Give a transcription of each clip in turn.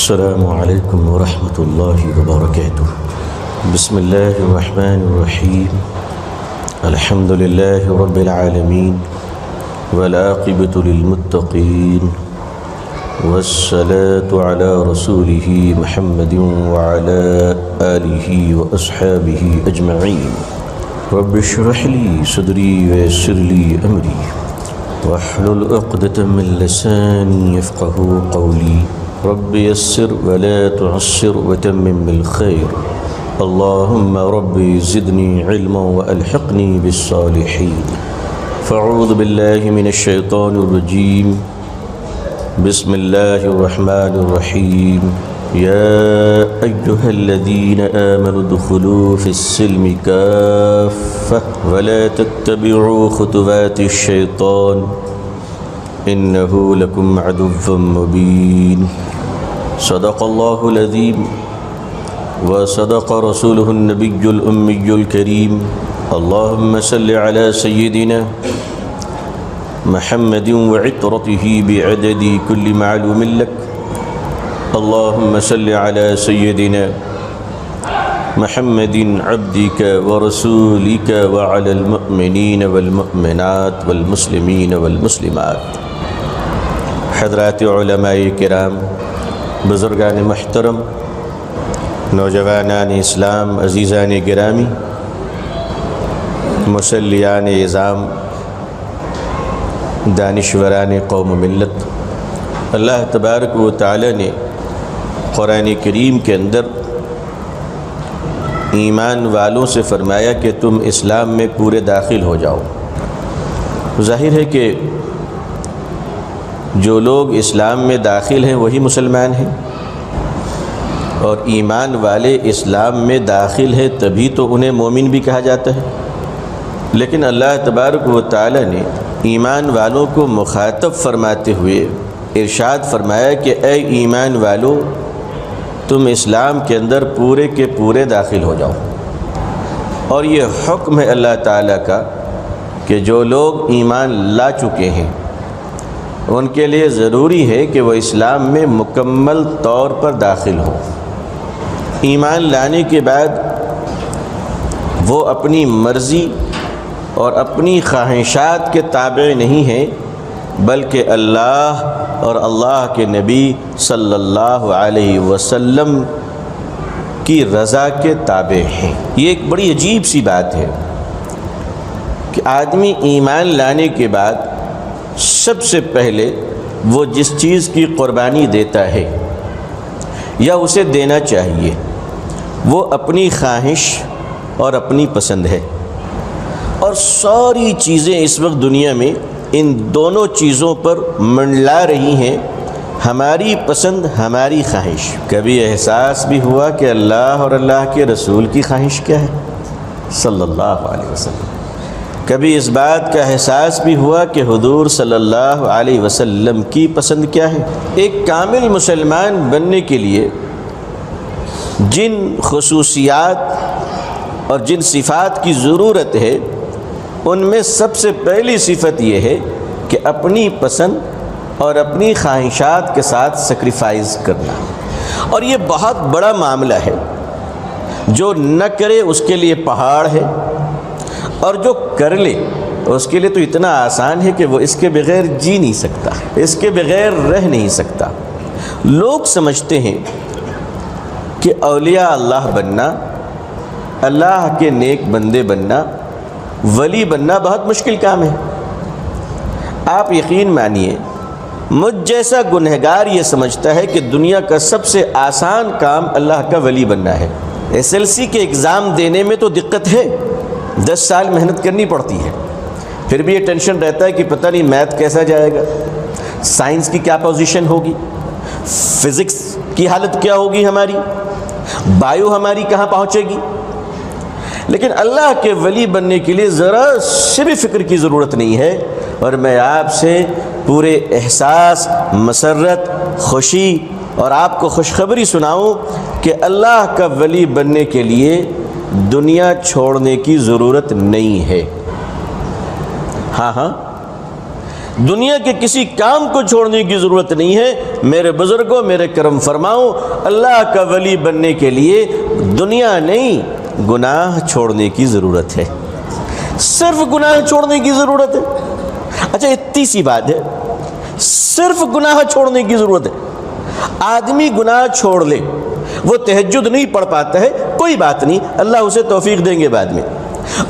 السلام عليكم ورحمة الله وبركاته. بسم الله الرحمن الرحيم. الحمد لله رب العالمين والعاقبة للمتقين والصلاة على رسوله محمد وعلى آله وأصحابه أجمعين. رب اشرح لي صدري ويسر لي أمري واحلل عقدة من لساني يفقهوا قولي. رب يسر ولا تعسر وتمم بالخير. اللهم رب زدني علما وألحقني بالصالحين. فاعوذ بالله من الشيطان الرجيم. بسم الله الرحمن الرحيم. يا أيها الذين آمنوا ادخلوا في السلم كافة ولا تتبعوا خطوات الشيطان إنه لكم عدو مبين. صدق الله العظيم وصدق رسوله النبي الأمي الكريم. اللهم صل على سيدنا محمد وعطرته بعدد كل معلوم لك. اللهم صل على سيدنا محمد عبدك ورسولك وعلى المؤمنين والمؤمنات والمسلمين والمسلمات. حضرات علماء کرام، بزرگان محترم، نوجوانان اسلام، عزیزان گرامی، مسلیان عظام، دانشوران قوم و ملت، اللہ تبارک و تعالی نے قرآن کریم کے اندر ایمان والوں سے فرمایا کہ تم اسلام میں پورے داخل ہو جاؤ. ظاہر ہے کہ جو لوگ اسلام میں داخل ہیں وہی مسلمان ہیں، اور ایمان والے اسلام میں داخل ہیں تبھی تو انہیں مومن بھی کہا جاتا ہے. لیکن اللہ تبارک و تعالی نے ایمان والوں کو مخاطب فرماتے ہوئے ارشاد فرمایا کہ اے ایمان والو، تم اسلام کے اندر پورے کے پورے داخل ہو جاؤ. اور یہ حکم ہے اللہ تعالیٰ کا کہ جو لوگ ایمان لا چکے ہیں ان کے لیے ضروری ہے کہ وہ اسلام میں مکمل طور پر داخل ہوں. ایمان لانے کے بعد وہ اپنی مرضی اور اپنی خواہشات کے تابع نہیں ہیں، بلکہ اللہ اور اللہ کے نبی صلی اللہ علیہ وسلم کی رضا کے تابع ہیں. یہ ایک بڑی عجیب سی بات ہے کہ آدمی ایمان لانے کے بعد سب سے پہلے وہ جس چیز کی قربانی دیتا ہے یا اسے دینا چاہیے وہ اپنی خواہش اور اپنی پسند ہے. اور ساری چیزیں اس وقت دنیا میں ان دونوں چیزوں پر منڈلا رہی ہیں، ہماری پسند، ہماری خواہش. کبھی احساس بھی ہوا کہ اللہ اور اللہ کے رسول کی خواہش کیا ہے صلی اللہ علیہ وسلم. کبھی اس بات کا احساس بھی ہوا کہ حضور صلی اللہ علیہ وسلم کی پسند کیا ہے. ایک کامل مسلمان بننے کے لیے جن خصوصیات اور جن صفات کی ضرورت ہے ان میں سب سے پہلی صفت یہ ہے کہ اپنی پسند اور اپنی خواہشات کے ساتھ سیکریفائز کرنا. اور یہ بہت بڑا معاملہ ہے. جو نہ کرے اس کے لیے پہاڑ ہے، اور جو کر لے اس کے لیے تو اتنا آسان ہے کہ وہ اس کے بغیر جی نہیں سکتا، اس کے بغیر رہ نہیں سکتا. لوگ سمجھتے ہیں کہ اولیاء اللہ بننا، اللہ کے نیک بندے بننا، ولی بننا بہت مشکل کام ہے. آپ یقین مانیے، مجھ جیسا گنہگار یہ سمجھتا ہے کہ دنیا کا سب سے آسان کام اللہ کا ولی بننا ہے. SLC کے اگزام دینے میں تو دقت ہے، 10 سال محنت کرنی پڑتی ہے، پھر بھی یہ ٹینشن رہتا ہے کہ پتہ نہیں میتھ کیسا جائے گا، سائنس کی کیا پوزیشن ہوگی، فزکس کی حالت کیا ہوگی، ہماری بایو ہماری کہاں پہنچے گی. لیکن اللہ کے ولی بننے کے لیے ذرا سے بھی فکر کی ضرورت نہیں ہے. اور میں آپ سے پورے احساس، مسرت، خوشی اور آپ کو خوشخبری سناؤں کہ اللہ کا ولی بننے کے لیے دنیا چھوڑنے کی ضرورت نہیں ہے. ہاں دنیا کے کسی کام کو چھوڑنے کی ضرورت نہیں ہے۔ میرے بزرگوں، میرے کرم فرماؤ، اللہ کا ولی بننے کے لیے دنیا نہیں، گناہ چھوڑنے کی ضرورت ہے، صرف گناہ چھوڑنے کی ضرورت ہے۔ اچھا اتنی سی بات ہے، صرف گناہ چھوڑنے کی ضرورت ہے۔ آدمی گناہ چھوڑ لے، وہ تہجد نہیں پڑھ پاتا ہے، کوئی بات نہیں، اللہ اسے توفیق دیں گے بعد میں۔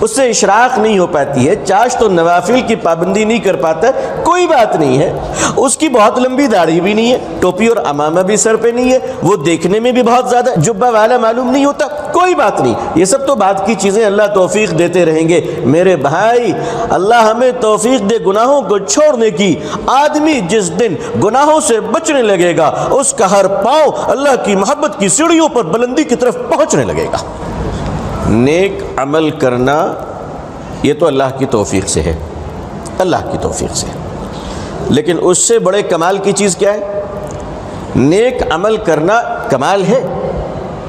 اس سے اشراق نہیں ہو پاتی ہے، چاشت و نوافل کی پابندی نہیں کر پاتا ہے، کوئی بات نہیں ہے۔ اس کی بہت لمبی داڑھی بھی نہیں ہے، ٹوپی اور عمامہ بھی سر پہ نہیں ہے، وہ دیکھنے میں بھی بہت زیادہ جبہ والا معلوم نہیں ہوتا، کوئی بات نہیں، یہ سب تو بعد کی چیزیں، اللہ توفیق دیتے رہیں گے۔ میرے بھائی، اللہ ہمیں توفیق دے گناہوں کو چھوڑنے کی۔ آدمی جس دن گناہوں سے بچنے لگے گا، اس کا ہر پاؤں اللہ کی محبت کی سیڑھیوں پر بلندی کی طرف پہنچنے لگے گا۔ نیک عمل کرنا یہ تو اللہ کی توفیق سے ہے، اللہ کی توفیق سے، لیکن اس سے بڑے کمال کی چیز کیا ہے؟ نیک عمل کرنا کمال ہے،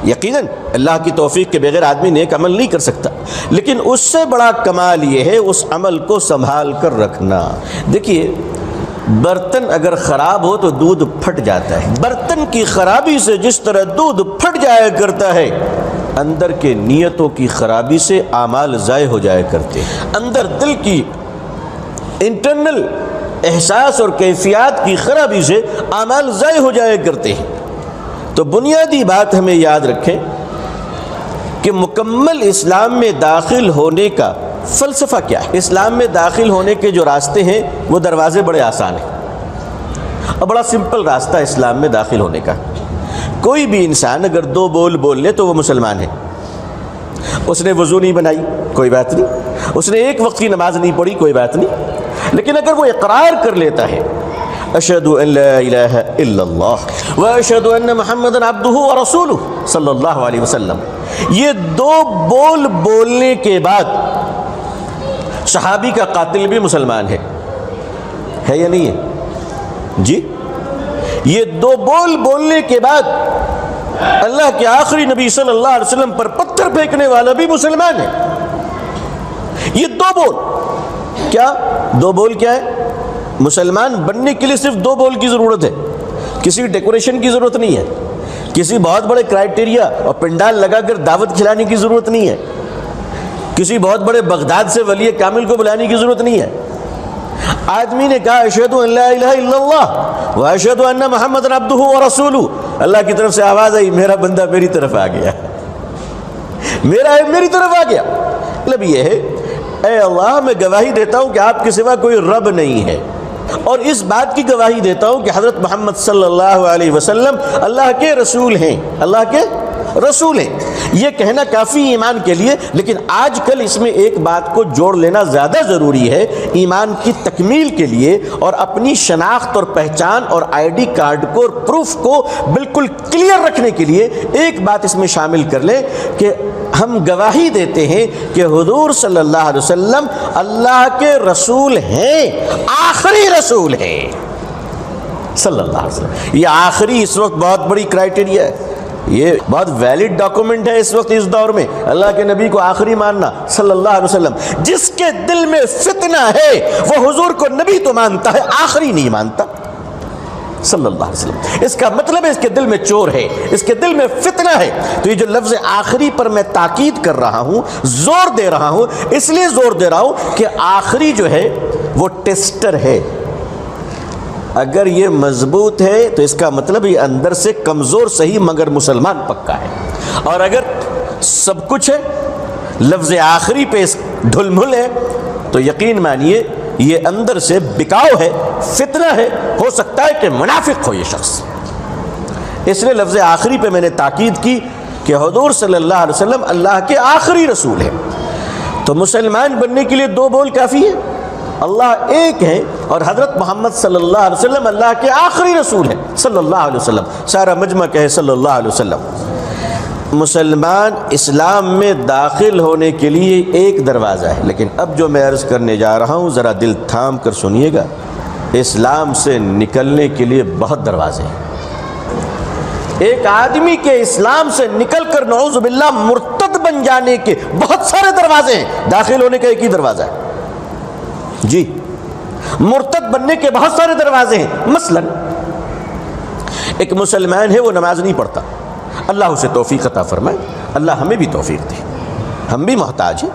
یقیناً اللہ کی توفیق کے بغیر آدمی نیک عمل نہیں کر سکتا، لیکن اس سے بڑا کمال یہ ہے اس عمل کو سنبھال کر رکھنا۔ دیکھیے، برتن اگر خراب ہو تو دودھ پھٹ جاتا ہے، برتن کی خرابی سے جس طرح دودھ پھٹ جایا کرتا ہے، اندر کے نیتوں کی خرابی سے اعمال ضائع ہو جایا کرتے ہیں، اندر دل کی انٹرنل احساس اور کیفیات کی خرابی سے اعمال ضائع ہو جایا کرتے ہیں۔ تو بنیادی بات ہمیں یاد رکھیں کہ مکمل اسلام میں داخل ہونے کا فلسفہ کیا ہے۔ اسلام میں داخل ہونے کے جو راستے ہیں وہ دروازے بڑے آسان ہیں اور بڑا سمپل راستہ اسلام میں داخل ہونے کا۔ کوئی بھی انسان اگر 2 بول بول لے تو وہ مسلمان ہے۔ اس نے وضو نہیں بنائی، کوئی بات نہیں، اس نے ایک وقت کی نماز نہیں پڑھی، کوئی بات نہیں، لیکن اگر وہ اقرار کر لیتا ہے اشہد ان لا الہ الا اللہ واشہد ان محمد عبدہ ورسولہ صلی اللہ علیہ وسلم، یہ 2 بول بولنے کے بعد صحابی کا قاتل بھی مسلمان ہے یا نہیں ہے؟ جی، یہ 2 بول بولنے کے بعد اللہ کے آخری نبی صلی اللہ علیہ وسلم پر پتھر پھینکنے والا بھی مسلمان ہے۔ یہ 2 بول، کیا 2 بول کیا ہے؟ مسلمان بننے کے لیے صرف 2 بول کی ضرورت ہے، کسی ڈیکوریشن کی ضرورت نہیں ہے، کسی بہت بڑے کرائٹیریا اور پنڈال لگا کر دعوت کھلانے کی ضرورت نہیں ہے، کسی بہت بڑے بغداد سے ولی کامل کو بلانے کی ضرورت نہیں ہے۔ آدمی نے کہا اشہد ان لا الہ الا اللہ واشہد ان محمد عبدہ ورسولہ، اللہ کی طرف سے آواز آئی، میرا بندہ میری طرف آ گیا، میرا ہے میری طرف آ گیا۔ مطلب یہ ہے، اے اللہ میں گواہی دیتا ہوں کہ آپ کے سوا کوئی رب نہیں ہے، اور اس بات کی گواہی دیتا ہوں کہ حضرت محمد صلی اللہ علیہ وسلم اللہ کے رسول ہیں، اللہ کے رسول ہیں۔ یہ کہنا کافی ایمان کے لیے، لیکن آج کل اس میں ایک بات کو جوڑ لینا زیادہ ضروری ہے ایمان کی تکمیل کے لیے، اور اپنی شناخت اور پہچان اور آئی ڈی کارڈ کو اور پروف کو بالکل کلیئر رکھنے کے لیے ایک بات اس میں شامل کر لیں کہ ہم گواہی دیتے ہیں کہ حضور صلی اللہ علیہ وسلم اللہ کے رسول ہیں، آخری رسول ہیں صلی اللہ علیہ وسلم۔ یہ آخری اس وقت بہت بڑی کرائٹیریا ہے، یہ بہت ویلڈ ڈاکومنٹ ہے اس وقت، اس دور میں اللہ کے نبی کو آخری ماننا صلی اللہ علیہ وسلم۔ جس کے دل میں فتنہ ہے وہ حضور کو نبی تو مانتا ہے، آخری نہیں مانتا صلی اللہ علیہ وسلم۔ اس کا مطلب ہے اس کے دل میں چور ہے، اس کے دل میں فتنہ ہے۔ تو یہ جو لفظ آخری پر میں تاکید کر رہا ہوں، زور دے رہا ہوں، اس لیے زور دے رہا ہوں کہ آخری جو ہے وہ ٹیسٹر ہے۔ اگر یہ مضبوط ہے تو اس کا مطلب یہ اندر سے کمزور صحیح مگر مسلمان پکا ہے، اور اگر سب کچھ ہے لفظ آخری پہ ڈھل مل ہے تو یقین مانیے یہ اندر سے بکاؤ ہے، فتنہ ہے، ہو سکتا ہے کہ منافق ہو یہ شخص۔ اس لیے لفظ آخری پہ میں نے تاکید کی کہ حضور صلی اللہ علیہ وسلم اللہ کے آخری رسول ہیں۔ تو مسلمان بننے کے لیے 2 بول کافی ہے، اللہ ایک ہے اور حضرت محمد صلی اللہ علیہ وسلم اللہ کے آخری رسول ہیں صلی اللہ علیہ وسلم۔ سارا مجمع کہے صلی اللہ علیہ وسلم۔ مسلمان اسلام میں داخل ہونے کے لیے ایک دروازہ ہے، لیکن اب جو میں عرض کرنے جا رہا ہوں ذرا دل تھام کر سنیے گا، اسلام سے نکلنے کے لیے بہت دروازے ہیں۔ ایک آدمی کے اسلام سے نکل کر نعوذ باللہ مرتد بن جانے کے بہت سارے دروازے ہیں، داخل ہونے کا ایک ہی دروازہ ہے جی، مرتد بننے کے بہت سارے دروازے ہیں. مثلا ایک مسلمان ہے وہ نماز نہیں پڑھتا، اللہ اسے توفیق عطا فرمائے، اللہ ہمیں بھی توفیق دے، ہم بھی محتاج ہیں.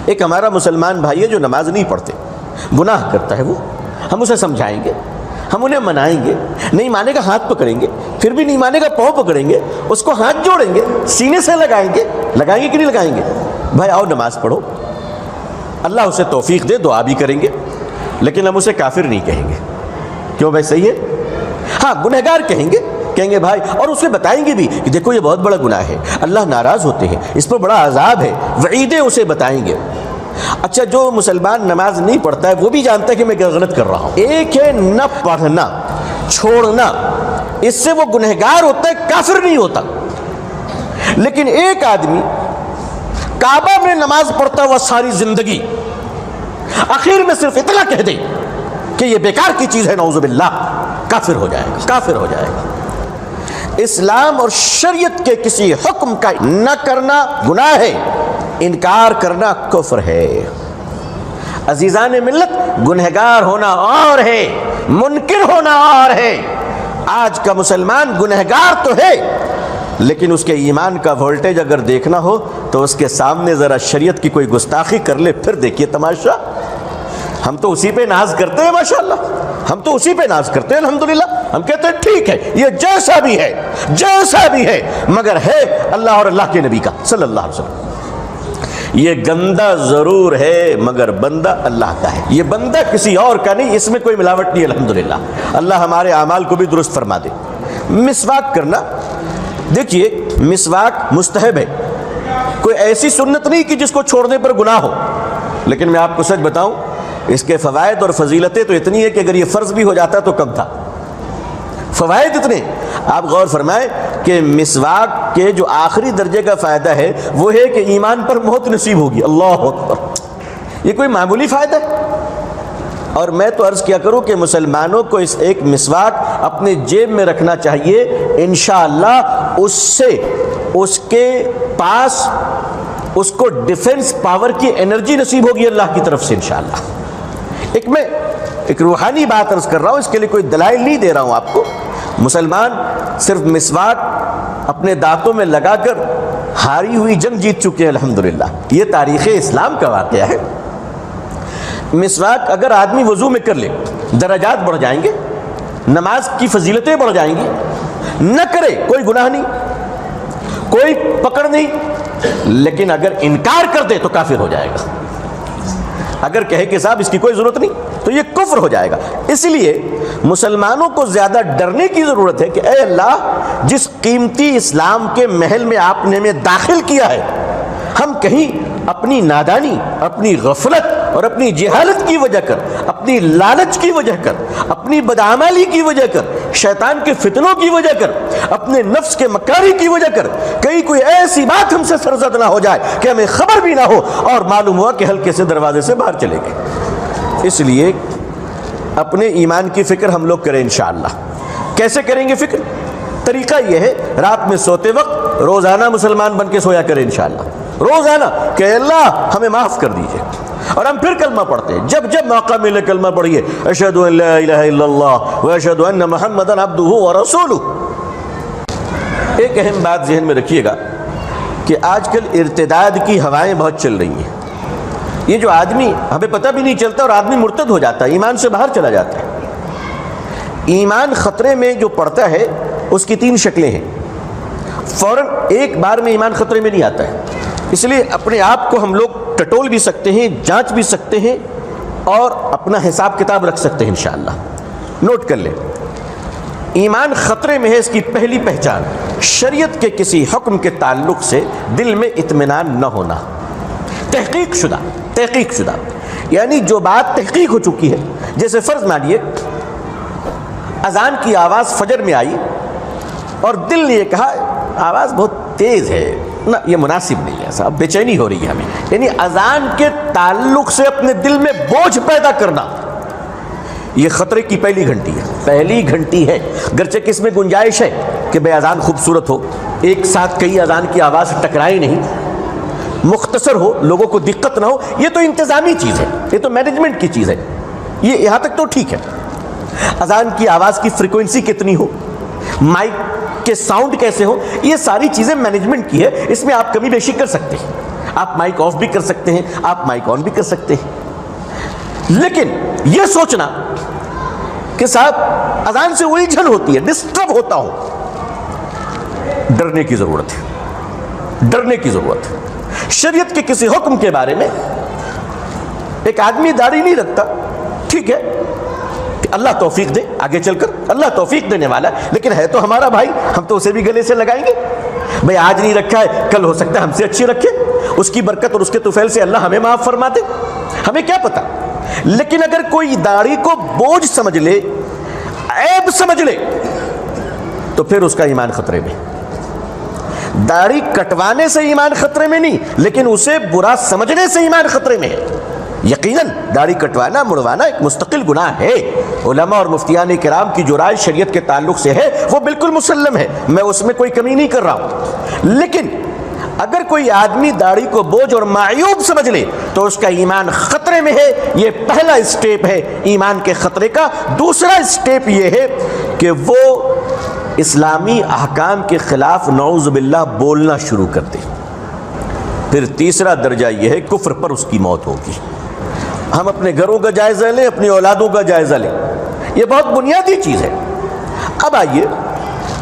ایک ہمارا مسلمان بھائی ہے جو نماز نہیں پڑھتے، گناہ کرتا ہے، وہ ہم اسے سمجھائیں گے، ہم انہیں منائیں گے، نہیں مانے گا ہاتھ پکڑیں گے، پھر بھی نہیں مانے گا پاؤں پکڑیں گے، اس کو ہاتھ جوڑیں گے، سینے سے لگائیں گے کہ نہیں لگائیں گے؟ بھائی آؤ نماز پڑھو، اللہ اسے توفیق دے، دعا بھی کریں گے، لیکن ہم اسے کافر نہیں کہیں گے. کیوں بھائی؟ صحیح ہے. ہاں گنہگار کہیں گے بھائی، اور اسے بتائیں گے بھی کہ دیکھو یہ بہت بڑا گناہ ہے، اللہ ناراض ہوتے ہیں، اس پر بڑا عذاب ہے، وعیدیں اسے بتائیں گے. اچھا جو مسلمان نماز نہیں پڑھتا ہے وہ بھی جانتا ہے کہ میں غلط کر رہا ہوں. ایک ہے نہ پڑھنا، چھوڑنا، اس سے وہ گنہگار ہوتا ہے، کافر نہیں ہوتا. لیکن ایک آدمی کعبہ میں نماز پڑھتا ہوا ساری زندگی، آخر میں صرف اتنا کہہ دے کہ یہ بیکار کی چیز ہے، نعوذ باللہ، کافر ہو جائے گا. اسلام اور شریعت کے کسی حکم کا نہ کرنا گناہ ہے، انکار کرنا کفر ہے. عزیزان ملت، گنہگار ہونا اور ہے، منکر ہونا اور ہے. آج کا مسلمان گنہگار تو ہے، لیکن اس کے ایمان کا وولٹیج اگر دیکھنا ہو تو اس کے سامنے ذرا شریعت کی کوئی گستاخی کر لے، پھر دیکھیے تماشا. ہم تو اسی پہ ناز کرتے ہیں، ماشاءاللہ، ہم تو اسی پہ ناز کرتے ہیں، الحمدللہ. ہم کہتے ہیں ٹھیک ہے، یہ جیسا بھی ہے مگر ہے اللہ اور اللہ کے نبی کا صلی اللہ علیہ وسلم. یہ گندہ ضرور ہے مگر بندہ اللہ کا ہے، یہ بندہ کسی اور کا نہیں، اس میں کوئی ملاوٹ نہیں. الحمدللہ اللہ ہمارے اعمال کو بھی درست فرما دے. مسواک کرنا، دیکھیے مسواک مستحب ہے، کوئی ایسی سنت نہیں کہ جس کو چھوڑنے پر گناہ ہو. لیکن میں آپ کو سچ بتاؤں، اس کے فوائد اور فضیلتیں تو اتنی ہے کہ اگر یہ فرض بھی ہو جاتا تو کم تھا. فوائد اتنے، آپ غور فرمائیں کہ مسواک کے جو آخری درجے کا فائدہ ہے وہ ہے کہ ایمان پر موت نصیب ہوگی. اللہ اکبر، یہ کوئی معمولی فائدہ ہے. اور میں تو عرض کیا کروں کہ مسلمانوں کو اس ایک مسواک اپنے جیب میں رکھنا چاہیے، انشاءاللہ اس سے اس کے پاس اس کو ڈیفنس پاور کی انرجی نصیب ہوگی اللہ کی طرف سے انشاءاللہ. میں ایک روحانی بات عرض کر رہا ہوں، اس کے لیے کوئی دلائل نہیں دے رہا ہوں آپ کو. مسلمان صرف مسواک اپنے دانتوں میں لگا کر ہاری ہوئی جنگ جیت چکے ہیں الحمدللہ. یہ تاریخ اسلام کا واقعہ ہے. مسواک اگر آدمی وضو میں کر لے، درجات بڑھ جائیں گے، نماز کی فضیلتیں بڑھ جائیں گی. نہ کرے کوئی گناہ نہیں، کوئی پکڑ نہیں، لیکن اگر انکار کر دے تو کافر ہو جائے گا. اگر کہے کہ صاحب اس کی کوئی ضرورت نہیں تو یہ کفر ہو جائے گا. اس لیے مسلمانوں کو زیادہ ڈرنے کی ضرورت ہے کہ اے اللہ، جس قیمتی اسلام کے محل میں آپ نے ہمیں داخل کیا ہے، ہم کہیں اپنی نادانی، اپنی غفلت اور اپنی جہالت کی وجہ کر، اپنی لالچ کی وجہ کر، اپنی بدعمالی کی وجہ کر، شیطان کے فتنوں کی وجہ کر، اپنے نفس کے مکاری کی وجہ کر کہیں کوئی ایسی بات ہم سے سرزد نہ ہو جائے کہ ہمیں خبر بھی نہ ہو اور معلوم ہوا کہ ہلکے سے دروازے سے باہر چلے گئے. اس لیے اپنے ایمان کی فکر ہم لوگ کریں انشاءاللہ. کیسے کریں گے فکر؟ طریقہ یہ ہے، رات میں سوتے وقت روزانہ مسلمان بن کے سویا کریں انشاءاللہ. روزانہ کہ اللہ ہمیں معاف کر دیجئے، اور ہم پھر کلمہ پڑھتے ہیں. جب جب موقع ملے کلمہ پڑھیے، اشہد ان لا الہ الا اللہ واشہد ان محمدا عبدہ ورسولہ. ایک اہم بات ذہن میں رکھیے گا کہ آج کل ارتداد کی ہوائیں بہت چل رہی ہیں. یہ جو آدمی ہمیں پتہ بھی نہیں چلتا اور آدمی مرتد ہو جاتا ہے، ایمان سے باہر چلا جاتا ہے. ایمان خطرے میں جو پڑتا ہے اس کی 3 شکلیں ہیں. فوراً ایک بار میں ایمان خطرے میں نہیں آتا ہے. اس لیے اپنے آپ کو ہم لوگ ٹٹول بھی سکتے ہیں، جانچ بھی سکتے ہیں اور اپنا حساب کتاب رکھ سکتے ہیں انشاءاللہ. نوٹ کر لیں، ایمان خطرے میں ہے. اس کی پہلی پہچان شریعت کے کسی حکم کے تعلق سے دل میں اطمینان نہ ہونا. تحقیق شدہ یعنی جو بات تحقیق ہو چکی ہے. جیسے فرض مانیے اذان کی آواز فجر میں آئی اور دل نے یہ کہا آواز بہت تیز ہے، نہ یہ مناسب نہیں ہے، صاحب بے چینی ہو رہی ہے ہمیں. یعنی اذان کے تعلق سے اپنے دل میں بوجھ پیدا کرنا، یہ خطرے کی پہلی گھنٹی ہے. گرچہ کس میں گنجائش ہے کہ بے اذان خوبصورت ہو، ایک ساتھ کئی اذان کی آواز ٹکرائے نہیں، مختصر ہو، لوگوں کو دقت نہ ہو. یہ تو انتظامی چیز ہے، یہ تو مینجمنٹ کی چیز ہے. یہ یہاں تک تو ٹھیک ہے، اذان کی آواز کی فریکوینسی کتنی ہو، مائک کے ساؤنڈ کیسے ہو، یہ ساری چیزیں مینجمنٹ کی ہے، اس میں آپ کمی بیشی کر سکتے ہیں، آپ مائک آف بھی کر سکتے ہیں، آپ مائک آن بھی کر سکتے ہیں، لیکن یہ سوچنا کہ صاحب اذان سے الجھن ہوتی ہے، ڈسٹرب ہوتا ہوں، ڈرنے کی ضرورت ہے، ڈرنے کی ضرورت ہے۔ شریعت کے کسی حکم کے بارے میں ایک آدمی داڑھی نہیں رکھتا، ٹھیک ہے، اللہ توفیق دے، آگے چل کر اللہ توفیق دینے والا ہے، لیکن ہے تو ہمارا بھائی، ہم تو اسے بھی گلے سے لگائیں گے، بھئی آج نہیں رکھا ہے، کل ہو سکتا ہے ہم سے اچھی رکھے، اس کی برکت اور اس کے طفیل سے اللہ ہمیں معاف فرما دے، ہمیں کیا پتا۔ لیکن اگر کوئی داڑھی کو بوجھ سمجھ لے، عیب سمجھ لے، تو پھر اس کا ایمان خطرے میں۔ داڑھی کٹوانے سے ایمان خطرے میں نہیں، لیکن اسے برا سمجھنے سے ایمان خطرے میں ہے۔ یقیناً داڑھی کٹوانا مڑوانا ایک مستقل گناہ ہے، علماء اور مفتیان کرام کی جو رائے شریعت کے تعلق سے ہے وہ بالکل مسلم ہے، میں اس میں کوئی کمی نہیں کر رہا ہوں، لیکن اگر کوئی آدمی داڑھی کو بوجھ اور معیوب سمجھ لے تو اس کا ایمان خطرے میں ہے۔ یہ پہلا اسٹیپ ہے ایمان کے خطرے کا۔ دوسرا اسٹیپ یہ ہے کہ وہ اسلامی احکام کے خلاف نعوذ باللہ بولنا شروع کر دے۔ پھر تیسرا درجہ یہ ہے کفر پر اس کی موت ہوگی۔ ہم اپنے گھروں کا جائزہ لیں، اپنی اولادوں کا جائزہ لیں، یہ بہت بنیادی چیز ہے۔ اب آئیے،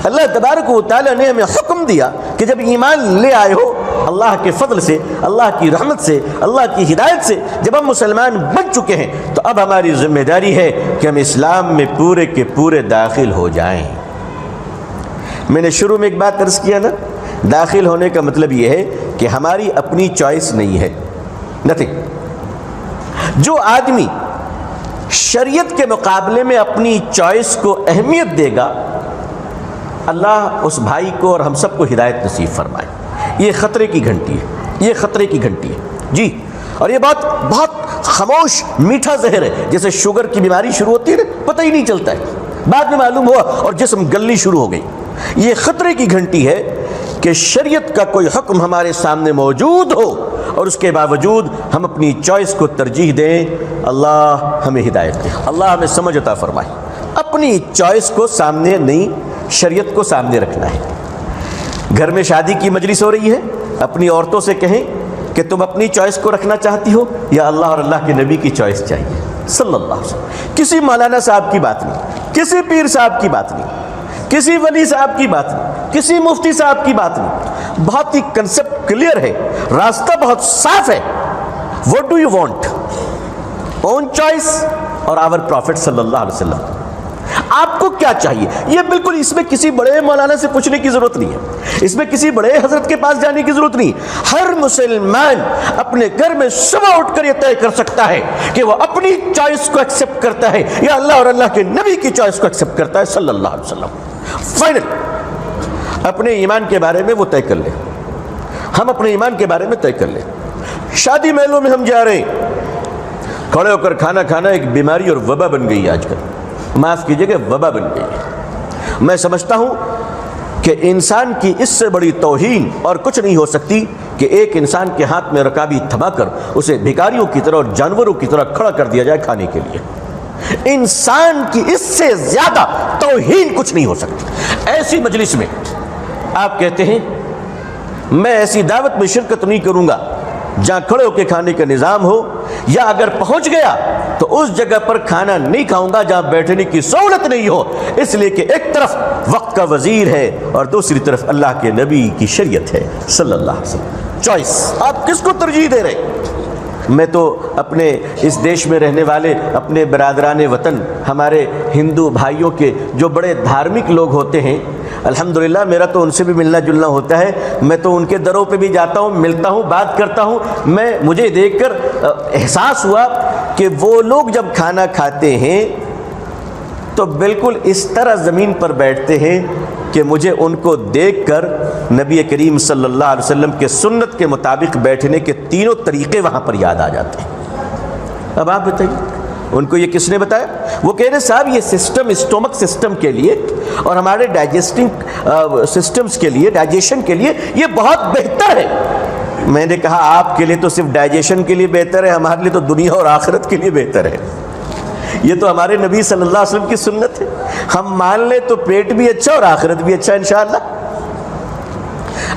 اللہ تبارک و تعالیٰ نے ہمیں حکم دیا کہ جب ایمان لے آئے ہو اللہ کے فضل سے، اللہ کی رحمت سے، اللہ کی ہدایت سے، جب ہم مسلمان بن چکے ہیں تو اب ہماری ذمہ داری ہے کہ ہم اسلام میں پورے کے پورے داخل ہو جائیں۔ میں نے شروع میں ایک بات عرض کیا نا، داخل ہونے کا مطلب یہ ہے کہ ہماری اپنی چوائس نہیں ہے، نتھنگ۔ جو آدمی شریعت کے مقابلے میں اپنی چوائس کو اہمیت دے گا، اللہ اس بھائی کو اور ہم سب کو ہدایت نصیب فرمائے۔ یہ خطرے کی گھنٹی ہے، یہ خطرے کی گھنٹی ہے جی، اور یہ بات بہت خاموش میٹھا زہر ہے، جیسے شوگر کی بیماری شروع ہوتی ہے نا، پتہ ہی نہیں چلتا ہے، بعد میں معلوم ہوا اور جسم گلنی شروع ہو گئی۔ یہ خطرے کی گھنٹی ہے کہ شریعت کا کوئی حکم ہمارے سامنے موجود ہو اور اس کے باوجود ہم اپنی چوائس کو ترجیح دیں۔ اللہ ہمیں ہدایت دے، اللہ ہمیں سمجھ عطا فرمائے۔ اپنی چوائس کو سامنے نہیں، شریعت کو سامنے رکھنا ہے۔ گھر میں شادی کی مجلس ہو رہی ہے، اپنی عورتوں سے کہیں کہ تم اپنی چوائس کو رکھنا چاہتی ہو یا اللہ اور اللہ کے نبی کی چوائس چاہیے صلی اللہ علیہ وسلم۔ کسی مولانا صاحب کی بات نہیں، کسی پیر صاحب کی بات نہیں، کسی ولی صاحب کی بات نہیں، کسی مفتی صاحب کی بات نہیں۔ بہت ہی کنسپٹ کلیئر ہے، راستہ بہت صاف ہے۔ What do you want? Own choice اور our Prophet صلی اللہ علیہ وسلم، آپ کو کیا چاہیے؟ یہ بالکل، اس میں کسی بڑے مولانا سے پوچھنے کی ضرورت نہیں ہے، اس میں کسی بڑے حضرت کے پاس جانے کی ضرورت نہیں۔ ہر مسلمان اپنے گھر میں صبح اٹھ کر یہ طے کر سکتا ہے کہ وہ اپنی چوائس کو ایکسیپٹ کرتا ہے یا اللہ اور اللہ کے نبی کی چوائس کو ایکسیپٹ کرتا ہے صلی اللہ علیہ وسلم۔ فائنل اپنے ایمان کے بارے میں وہ طے کر لیں، ہم اپنے ایمان کے بارے میں طے کر لیں۔ شادی محلوں میں ہم جا رہے ہیں، کھڑے ہو کر کھانا کھانا ایک بیماری اور وبا بن گئی ہے آج کل، معاف کیجئے کہ وبا بن گئی ہے۔ میں سمجھتا ہوں کہ انسان کی اس سے بڑی توہین اور کچھ نہیں ہو سکتی کہ ایک انسان کے ہاتھ میں رکابی تھما کر اسے بھکاریوں کی طرح اور جانوروں کی طرح کھڑا کر دیا جائے کھانے کے لیے۔ انسان کی اس سے زیادہ توہین کچھ نہیں ہو سکتی۔ ایسی مجلس میں آپ کہتے ہیں میں ایسی دعوت میں شرکت نہیں کروں گا جہاں کھڑے ہو کے کھانے کا نظام ہو، یا اگر پہنچ گیا تو اس جگہ پر کھانا نہیں کھاؤں گا جہاں بیٹھنے کی سہولت نہیں ہو، اس لیے کہ ایک طرف وقت کا وزیر ہے اور دوسری طرف اللہ کے نبی کی شریعت ہے صلی اللہ علیہ وسلم۔ چوائس، آپ کس کو ترجیح دے رہے؟ میں تو اپنے اس دیش میں رہنے والے اپنے برادران وطن، ہمارے ہندو بھائیوں کے جو بڑے دھارمک لوگ ہوتے ہیں، الحمدللہ میرا تو ان سے بھی ملنا جلنا ہوتا ہے، میں تو ان کے دروں پہ بھی جاتا ہوں، ملتا ہوں، بات کرتا ہوں۔ مجھے دیکھ کر احساس ہوا کہ وہ لوگ جب کھانا کھاتے ہیں تو بالکل اس طرح زمین پر بیٹھتے ہیں کہ مجھے ان کو دیکھ کر نبی کریم صلی اللہ علیہ وسلم کے سنت کے مطابق بیٹھنے کے تینوں طریقے وہاں پر یاد آ جاتے ہیں۔ اب آپ بتائیے ان کو یہ کس نے بتایا؟ وہ کہہ رہے صاحب یہ سسٹم اسٹومک سسٹم کے لیے اور ہمارے ڈائجسٹنگ سسٹمز کے لیے، ڈائجیشن کے لیے یہ بہت بہتر ہے۔ میں نے کہا آپ کے لیے تو صرف ڈائجیشن کے لیے بہتر ہے، ہمارے لیے تو دنیا اور آخرت کے لیے بہتر ہے۔ یہ تو ہمارے نبی صلی اللہ علیہ وسلم کی سنت ہے. ہم مان لیں تو پیٹ بھی اچھا اور آخرت بھی اچھا انشاءاللہ.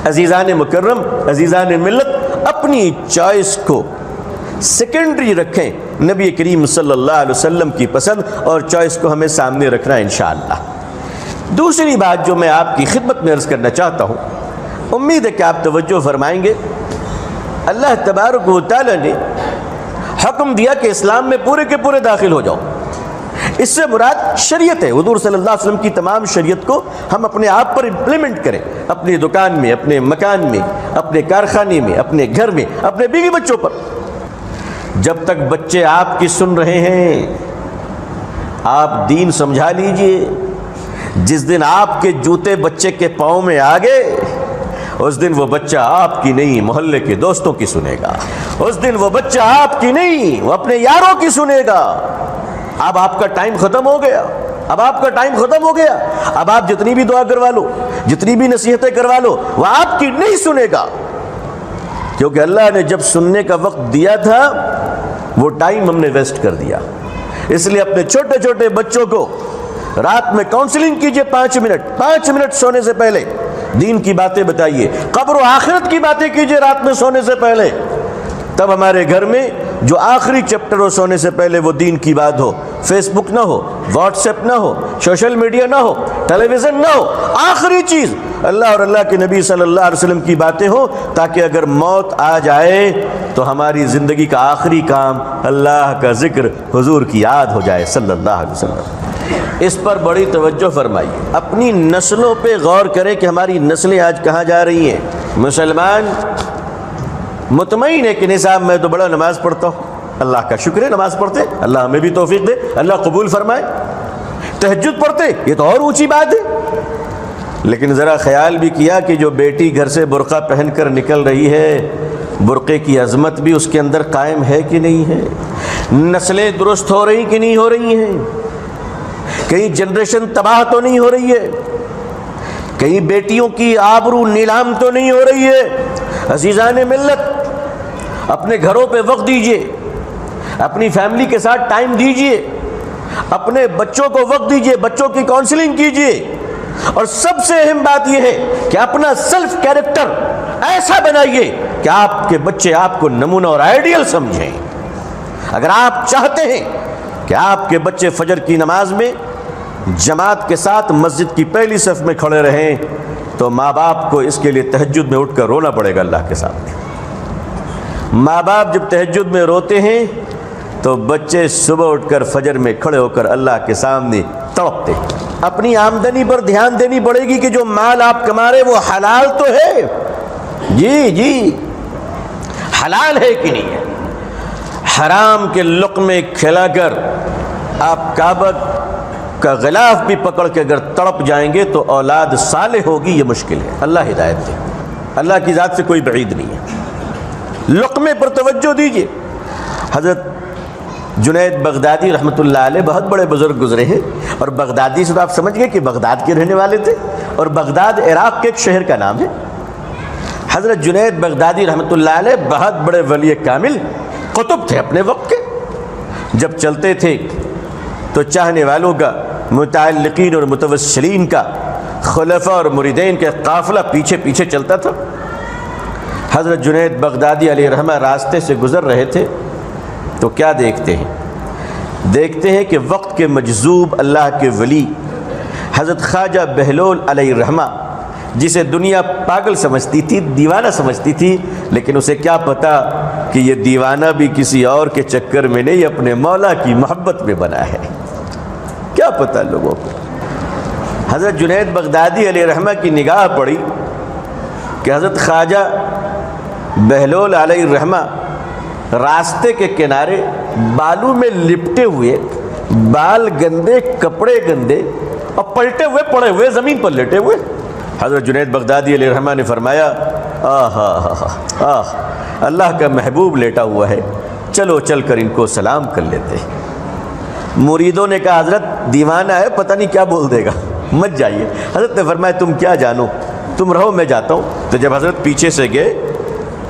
عزیزان مکرم، عزیزان ملت، اپنی چوائس کو سیکنڈری رکھیں، نبی کریم صلی اللہ علیہ وسلم کی پسند اور چوائس کو ہمیں سامنے رکھنا انشاءاللہ. دوسری بات جو میں آپ کی خدمت میں عرض کرنا چاہتا ہوں، امید ہے کہ آپ توجہ فرمائیں گے. اللہ تبارک و تعالی نے حکم دیا کہ اسلام میں پورے کے پورے داخل ہو جاؤ. اس سے مراد شریعت ہے. حضور صلی اللہ علیہ وسلم کی تمام شریعت کو ہم اپنے آپ پر امپلیمنٹ کریں، اپنی دکان میں، اپنے مکان میں، اپنے کارخانے میں، اپنے گھر میں، اپنے بیوی بچوں پر. جب تک بچے آپ کی سن رہے ہیں آپ دین سمجھا لیجئے. جس دن آپ کے جوتے بچے کے پاؤں میں آ گئے اس دن وہ بچہ آپ کی نہیں محلے کے دوستوں کی سنے گا. اس دن وہ بچہ آپ کی نہیں وہ اپنے یاروں کی سنے گا. اب آپ کا ٹائم ختم ہو گیا. اب آپ کا ٹائم ختم ہو گیا. اب آپ جتنی بھی دعا کروا لو، جتنی بھی نصیحتیں کروا لو، وہ آپ کی نہیں سنے گا. کیونکہ اللہ نے جب سننے کا وقت دیا تھا وہ ٹائم ہم نے ویسٹ کر دیا. اس لیے اپنے چھوٹے چھوٹے بچوں کو رات میں کاؤنسلنگ کیجئے 5 منٹ سونے سے پہلے. دین کی باتیں بتائیے، قبر و آخرت کی باتیں کیجئے رات میں سونے سے پہلے. تب ہمارے گھر میں جو آخری چیپٹر ہو سونے سے پہلے وہ دین کی بات ہو. فیس بک نہ ہو، واٹس ایپ نہ ہو، سوشل میڈیا نہ ہو، ٹیلی ویژن نہ ہو. آخری چیز اللہ اور اللہ کے نبی صلی اللہ علیہ وسلم کی باتیں ہوں، تاکہ اگر موت آ جائے تو ہماری زندگی کا آخری کام اللہ کا ذکر، حضور کی یاد ہو جائے صلی اللہ علیہ وسلم. اس پر بڑی توجہ فرمائیے. اپنی نسلوں پہ غور کریں کہ ہماری نسلیں آج کہاں جا رہی ہیں. مسلمان مطمئن ہے کہ نہیں صاحب میں تو بڑا نماز پڑھتا ہوں. اللہ کا شکر ہے نماز پڑھتے، اللہ ہمیں بھی توفیق دے، اللہ قبول فرمائے. تہجد پڑھتے، یہ تو اور اونچی بات ہے. لیکن ذرا خیال بھی کیا کہ جو بیٹی گھر سے برقع پہن کر نکل رہی ہے، برقعے کی عظمت بھی اس کے اندر قائم ہے کہ نہیں ہے؟ نسلیں درست ہو رہی کہ نہیں ہو رہی ہیں؟ کہیں جنریشن تباہ تو نہیں ہو رہی ہے؟ کہیں بیٹیوں کی آبرو نیلام تو نہیں ہو رہی ہے؟ عزیزان ملت، اپنے گھروں پہ وقت دیجئے، اپنی فیملی کے ساتھ ٹائم دیجئے، اپنے بچوں کو وقت دیجئے، بچوں کی کاؤنسلنگ کیجئے. اور سب سے اہم بات یہ ہے کہ اپنا سیلف کیریکٹر ایسا بنائیے کہ آپ کے بچے آپ کو نمونہ اور آئیڈیل سمجھیں. اگر آپ چاہتے ہیں کہ آپ کے بچے فجر کی نماز میں جماعت کے ساتھ مسجد کی پہلی صف میں کھڑے رہیں تو ماں باپ کو اس کے لیے تہجد میں اٹھ کر رونا پڑے گا اللہ کے سامنے. ماں باپ جب تہجد میں روتے ہیں تو بچے صبح اٹھ کر فجر میں کھڑے ہو کر اللہ کے سامنے تڑپتے. اپنی آمدنی پر دھیان دینی پڑے گی کہ جو مال آپ کما رہے وہ حلال تو ہے. جی حلال ہے کہ نہیں ہے؟ حرام کے لقمے کھلا کر آپ کعبہ کا غلاف بھی پکڑ کے اگر تڑپ جائیں گے تو اولاد صالح ہوگی، یہ مشکل ہے. اللہ ہدایت دے. اللہ کی ذات سے کوئی بعید نہیں ہے. لقمے پر توجہ دیجیے. حضرت جنید بغدادی رحمۃ اللہ علیہ بہت بڑے بزرگ گزرے ہیں، اور بغدادی سے تو آپ سمجھ گئے کہ بغداد کے رہنے والے تھے، اور بغداد عراق کے ایک شہر کا نام ہے. حضرت جنید بغدادی رحمۃ اللہ علیہ بہت بڑے ولی کامل قطب تھے اپنے وقت کے. جب چلتے تھے تو چاہنے والوں کا، متعلقین اور متوسلین کا، خلفاء اور مریدین کا قافلہ پیچھے پیچھے چلتا تھا. حضرت جنید بغدادی علیہ رحمہ راستے سے گزر رہے تھے تو کیا دیکھتے ہیں کہ وقت کے مجذوب اللہ کے ولی حضرت خواجہ بہلول علیہ رحمہ، جسے دنیا پاگل سمجھتی تھی، دیوانہ سمجھتی تھی، لیکن اسے کیا پتا کہ یہ دیوانہ بھی کسی اور کے چکر میں نہیں، اپنے مولا کی محبت میں بنا ہے. کیا پتا لوگوں کو. حضرت جنید بغدادی علیہ رحمہ کی نگاہ پڑی کہ حضرت خواجہ بہلول علیہ رحمہ راستے کے کنارے بالوں میں لپٹے ہوئے، بال گندے، کپڑے گندے، اور پلٹے ہوئے پڑے ہوئے زمین پر لیٹے ہوئے. حضرت جنید بغدادی علیہ رحمہ نے فرمایا اللہ کا محبوب لیٹا ہوا ہے، چلو چل کر ان کو سلام کر لیتے. مریدوں نے کہا حضرت دیوانہ ہے، پتہ نہیں کیا بول دے گا، مت جائیے. حضرت نے فرمایا تم کیا جانو، تم رہو میں جاتا ہوں. تو جب حضرت پیچھے سے گئے،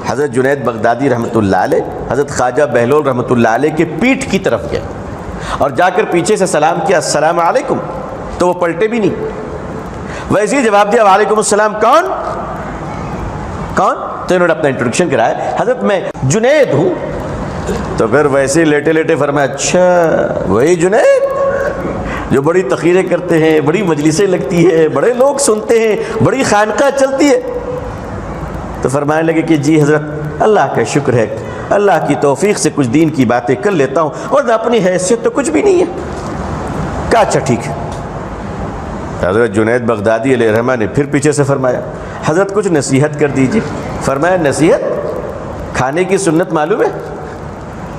حضرت جنید بغدادی رحمۃ اللہ علیہ حضرت خواجہ بہلول رحمۃ اللہ علیہ کے پیٹھ کی طرف گئے. اور جا کر پیچھے سے سلام کیا السلام علیکم، تو وہ پلٹے بھی نہیں، ویسے ہی جواب دیا وعلیکم السلام، کون کون؟ تو انہوں نے اپنا انٹروڈکشن کرایا، حضرت میں جنید ہوں۔ تو پھر ویسے لیٹے لیٹے فرمایا اچھا وہی جنید جو بڑی تقریریں کرتے ہیں، بڑی مجلسیں لگتی ہے، بڑے لوگ سنتے ہیں، بڑی خانقاہ چلتی ہے؟ تو فرمانے لگے کہ جی حضرت اللہ کا شکر ہے، اللہ کی توفیق سے کچھ دین کی باتیں کر لیتا ہوں، اور اپنی حیثیت تو کچھ بھی نہیں ہے۔ کہا اچھا ٹھیک ہے۔ حضرت جنید بغدادی علیہ الرحمہ نے پھر پیچھے سے فرمایا حضرت کچھ نصیحت کر دیجیے۔ فرمایا نصیحت؟ کھانے کی سنت معلوم ہے؟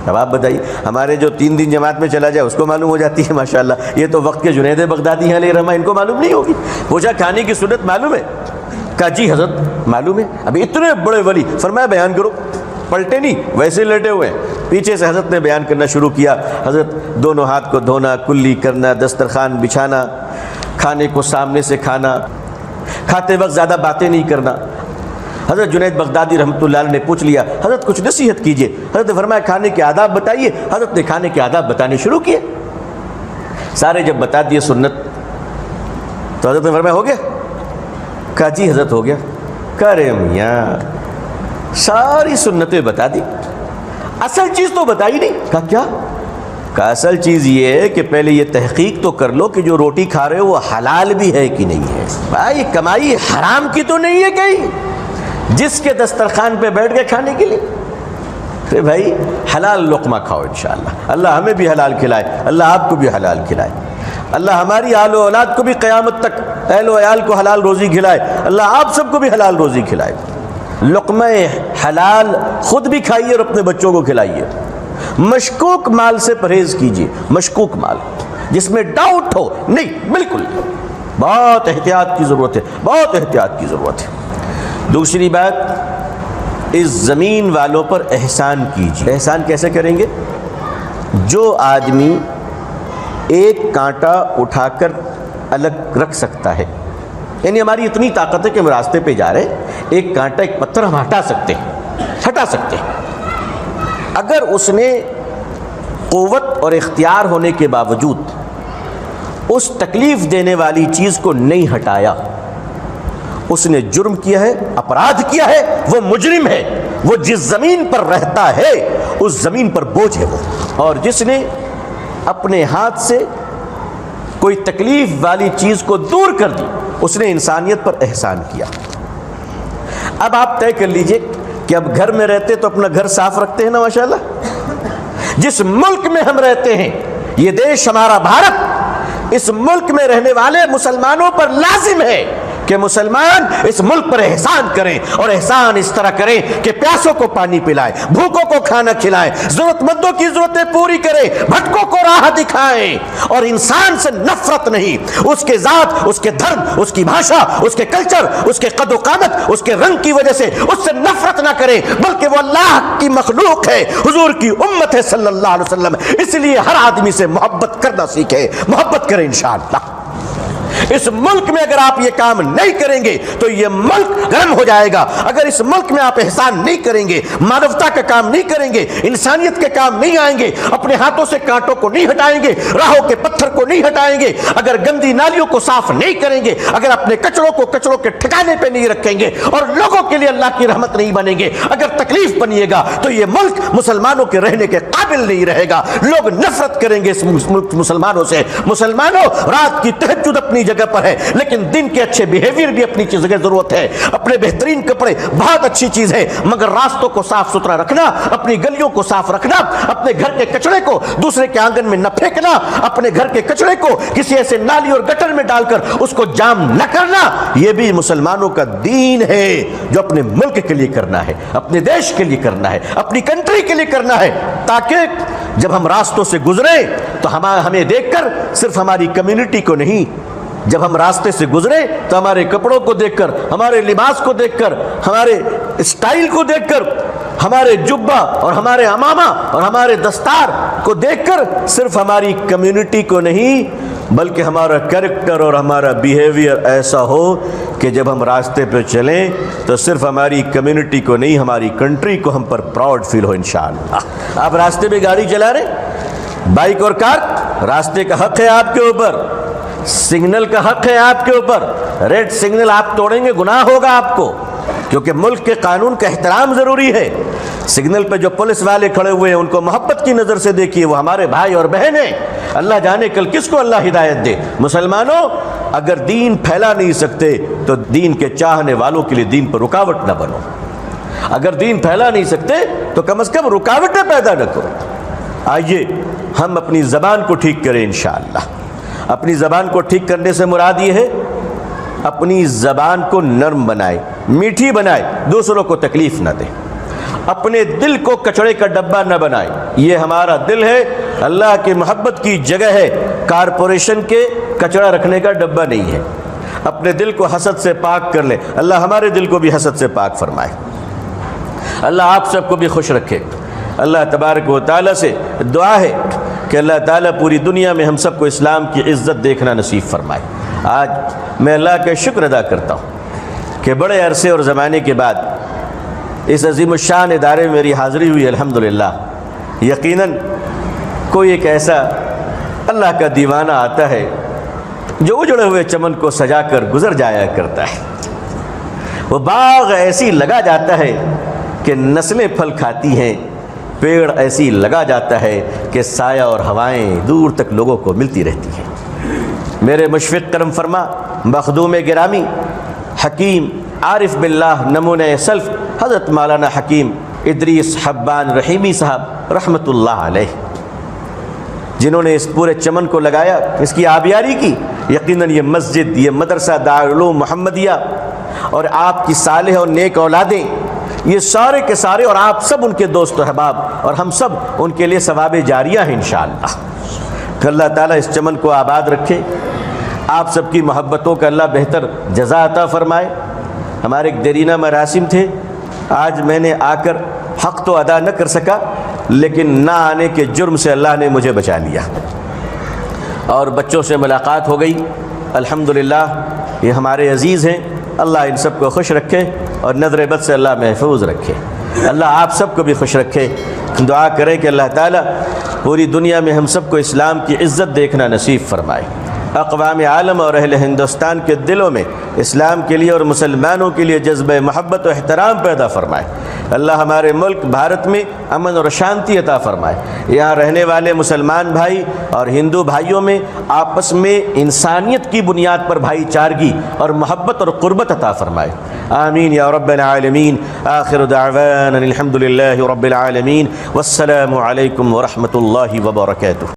اب آپ بتائیے، ہمارے جو 3 دن جماعت میں چلا جائے اس کو معلوم ہو جاتی ہے ماشاءاللہ، یہ تو وقت کے جنید بغدادی ہیں علیہ الرحمہ، ان کو معلوم نہیں ہوگی۔ پوچھا کھانے کی سنت معلوم ہے؟ کہا جی حضرت معلوم ہے۔ ابھی اتنے بڑے ولی، فرمایا بیان کرو۔ پلٹے نہیں، ویسے لیٹے ہوئے ہیں۔ پیچھے سے حضرت نے بیان کرنا شروع کیا۔ حضرت دونوں ہاتھ کو دھونا، کلی کرنا، دسترخوان بچھانا، کھانے کو سامنے سے کھانا، کھاتے وقت زیادہ باتیں نہیں کرنا۔ حضرت جنید بغدادی رحمۃ اللہ علیہ نے پوچھ لیا حضرت کچھ نصیحت کیجئے۔ حضرت نے فرمایا کھانے کے آداب بتائیے۔ حضرت نے کھانے کے آداب بتانے شروع کیے۔ سارے جب بتا دیے سنت، تو حضرت نے فرمایا ہو گیا؟ کہا جی حضرت ہو گیا۔ کرے میاں ساری سنتیں بتا دی، اصل چیز تو بتائی نہیں۔ کہا کیا؟ کہا اصل چیز یہ ہے کہ پہلے یہ تحقیق تو کر لو کہ جو روٹی کھا رہے ہو وہ حلال بھی ہے کہ نہیں ہے۔ بھائی کمائی حرام کی تو نہیں ہے کہیں جس کے دسترخوان پہ بیٹھ کے کھانے کے لیے؟ پھر بھائی حلال لقمہ کھاؤ انشاءاللہ، اللہ ہمیں بھی حلال کھلائے، اللہ آپ کو بھی حلال کھلائے، اللہ ہماری آل و اولاد کو بھی قیامت تک اہل و عیال کو حلال روزی کھلائے، اللہ آپ سب کو بھی حلال روزی کھلائے۔ لقمہ حلال خود بھی کھائیے اور اپنے بچوں کو کھلائیے۔ مشکوک مال سے پرہیز کیجیے، مشکوک مال جس میں ڈاؤٹ ہو نہیں، بالکل بہت احتیاط کی ضرورت ہے، بہت احتیاط کی ضرورت ہے۔ دوسری بات، اس زمین والوں پر احسان کیجیے۔ احسان کیسے کریں گے؟ جو آدمی ایک کانٹا اٹھا کر الگ رکھ سکتا ہے، یعنی ہماری اتنی طاقت ہے کہ ہم راستے پہ جا رہے ہیں، ایک کانٹا ایک پتھر ہم ہٹا سکتے ہیں۔ اگر اس نے قوت اور اختیار ہونے کے باوجود اس تکلیف دینے والی چیز کو نہیں ہٹایا، اس نے جرم کیا ہے، اپرادھ کیا ہے، وہ مجرم ہے۔ وہ جس زمین پر رہتا ہے اس زمین پر بوجھ ہے وہ۔ اور جس نے اپنے ہاتھ سے کوئی تکلیف والی چیز کو دور کر دی، اس نے انسانیت پر احسان کیا۔ اب آپ طے کر لیجئے کہ اب گھر میں رہتے تو اپنا گھر صاف رکھتے ہیں نا ماشاءاللہ۔ جس ملک میں ہم رہتے ہیں، یہ دیش ہمارا بھارت، اس ملک میں رہنے والے مسلمانوں پر لازم ہے کہ مسلمان اس ملک پر احسان کریں، اور احسان اس طرح کریں کہ پیاسوں کو پانی پلائیں، بھوکوں کو کھانا کھلائیں، ضرورت مندوں کی ضرورتیں پوری کریں، بھٹکوں کو راہ دکھائیں، اور انسان سے نفرت نہیں، اس کے ذات، اس کے دھرم، اس کی بھاشا، اس کے کلچر، اس کے قد و قامت، اس کے رنگ کی وجہ سے اس سے نفرت نہ کریں، بلکہ وہ اللہ کی مخلوق ہے، حضور کی امت ہے صلی اللہ علیہ وسلم۔ اس لیے ہر آدمی سے محبت کرنا سیکھے، محبت کریں انشاءاللہ۔ اس ملک میں اگر آپ یہ کام نہیں کریں گے تو یہ ملک گرم ہو جائے گا۔ اگر اس ملک میں آپ احسان نہیں کریں گے، مانوتا کا کام نہیں کریں گے، انسانیت کے کام نہیں آئیں گے، اپنے ہاتھوں سے کانٹوں کو نہیں ہٹائیں گے، راہوں کے پتھر کو نہیں ہٹائیں گے، اگر گندی نالیوں کو صاف نہیں کریں گے، اگر اپنے کچروں کو کچروں کے ٹھکانے پہ نہیں رکھیں گے، اور لوگوں کے لیے اللہ کی رحمت نہیں بنیں گے، اگر تکلیف بنیے گا، تو یہ ملک مسلمانوں کے رہنے کے قابل نہیں رہے گا۔ لوگ نفرت کریں گے اس ملک مسلمانوں سے۔ مسلمانوں، رات کی تہجد اپنی جگہ پر ہے، لیکن دن کے اچھے بیہیویئر بھی اپنی جگہ ضرورت ہے۔ اپنے بہترین کپڑے بہت اچھی چیز ہے، مگر راستوں کو صاف ستھرا رکھنا، اپنی گلیوں کو صاف رکھنا، اپنے گھر کے کچڑے کو دوسرے کے آنگن میں نہ پھینکنا، اپنے گھر کے کچڑے کو کسی ایسے نالی اور گٹر میں ڈال کر اس کو جام نہ کرنا، یہ بھی مسلمانوں کا دین ہے جو اپنے ملک کے لیے کرنا ہے، اپنے دیش کے لیے کرنا ہے، اپنی کنٹری کے لیے کرنا ہے، تاکہ جب ہم راستوں سے گزریں تو ہمیں دیکھ کر صرف ہماری کمیونٹی کو نہیں، جب ہم راستے سے گزرے تو ہمارے کپڑوں کو دیکھ کر، ہمارے لباس کو دیکھ کر، ہمارے اسٹائل کو دیکھ کر، ہمارے جبہ اور ہمارے امامہ اور ہمارے دستار کو دیکھ کر صرف ہماری کمیونٹی کو نہیں بلکہ ہمارا کریکٹر اور ہمارا بیہیویئر ایسا ہو کہ جب ہم راستے پہ چلیں تو صرف ہماری کمیونٹی کو نہیں، ہماری کنٹری کو ہم پر پراؤڈ فیل ہو انشاءاللہ۔ آپ راستے پہ گاڑی چلا رہے، بائک اور کار راستے کا حق ہے آپ کے اوپر، سگنل کا حق ہے آپ کے اوپر، ریڈ سگنل آپ توڑیں گے گناہ ہوگا آپ کو، کیونکہ ملک کے قانون کا احترام ضروری ہے۔ سگنل پہ جو پولیس والے کھڑے ہوئے ہیں ان کو محبت کی نظر سے دیکھیے، وہ ہمارے بھائی اور بہن ہیں، اللہ جانے کل کس کو اللہ ہدایت دے۔ مسلمانوں، اگر دین پھیلا نہیں سکتے تو دین کے چاہنے والوں کے لیے دین پر رکاوٹ نہ بنو، اگر دین پھیلا نہیں سکتے تو کم از کم رکاوٹیں پیدا نہ کرو۔ آئیے ہم اپنی زبان کو ٹھیک کریں انشاءاللہ۔ اپنی زبان کو ٹھیک کرنے سے مراد یہ ہے اپنی زبان کو نرم بنائے، میٹھی بنائے، دوسروں کو تکلیف نہ دے۔ اپنے دل کو کچڑے کا ڈبہ نہ بنائے، یہ ہمارا دل ہے، اللہ کی محبت کی جگہ ہے، کارپوریشن کے کچڑا رکھنے کا ڈبہ نہیں ہے۔ اپنے دل کو حسد سے پاک کر لے، اللہ ہمارے دل کو بھی حسد سے پاک فرمائے۔ اللہ آپ سب کو بھی خوش رکھے۔ اللہ تبارک و تعالیٰ سے دعا ہے کہ اللہ تعالیٰ پوری دنیا میں ہم سب کو اسلام کی عزت دیکھنا نصیب فرمائے۔ آج میں اللہ کا شکر ادا کرتا ہوں کہ بڑے عرصے اور زمانے کے بعد اس عظیم الشان ادارے میں میری حاضری ہوئی الحمدللہ۔ یقیناً کوئی ایک ایسا اللہ کا دیوانہ آتا ہے جو اجڑے ہوئے چمن کو سجا کر گزر جایا کرتا ہے، وہ باغ ایسی لگا جاتا ہے کہ نسلیں پھل کھاتی ہیں، پیڑ ایسی لگا جاتا ہے کہ سایہ اور ہوائیں دور تک لوگوں کو ملتی رہتی ہیں۔ میرے مشفق کرم فرما مخدوم گرامی حکیم عارف باللہ نمونہ سلف حضرت مولانا حکیم ادریس حبان رحیمی صاحب رحمۃ اللہ علیہ، جنہوں نے اس پورے چمن کو لگایا، اس کی آبیاری کی۔ یقیناً یہ مسجد، یہ مدرسہ دارالعلوم محمدیہ اور آپ کی صالح اور نیک اولادیں، یہ سارے کے سارے اور آپ سب ان کے دوست و احباب اور ہم سب ان کے لیے ثواب جاریہ ہیں انشاءاللہ۔ کہ اللہ تعالیٰ اس چمن کو آباد رکھے، آپ سب کی محبتوں کا اللہ بہتر جزا عطا فرمائے۔ ہمارے ایک دیرینہ مراسم تھے، آج میں نے آ کر حق تو ادا نہ کر سکا، لیکن نہ آنے کے جرم سے اللہ نے مجھے بچا لیا اور بچوں سے ملاقات ہو گئی۔ الحمدللہ یہ ہمارے عزیز ہیں، اللہ ان سب کو خوش رکھے اور نظر بد سے اللہ محفوظ رکھے۔ اللہ آپ سب کو بھی خوش رکھے۔ دعا کریں کہ اللہ تعالیٰ پوری دنیا میں ہم سب کو اسلام کی عزت دیکھنا نصیب فرمائے، اقوام عالم اور اہل ہندوستان کے دلوں میں اسلام کے لیے اور مسلمانوں کے لیے جذبہ محبت و احترام پیدا فرمائے۔ اللہ ہمارے ملک بھارت میں امن اور شانتی عطا فرمائے، یہاں رہنے والے مسلمان بھائی اور ہندو بھائیوں میں آپس میں انسانیت کی بنیاد پر بھائی چارگی اور محبت اور قربت عطا فرمائے۔ آمین یا رب العالمین۔ آخر دعوانا الحمد للہ رب العالمین، والسلام علیکم ورحمۃ اللہ وبرکاتہ۔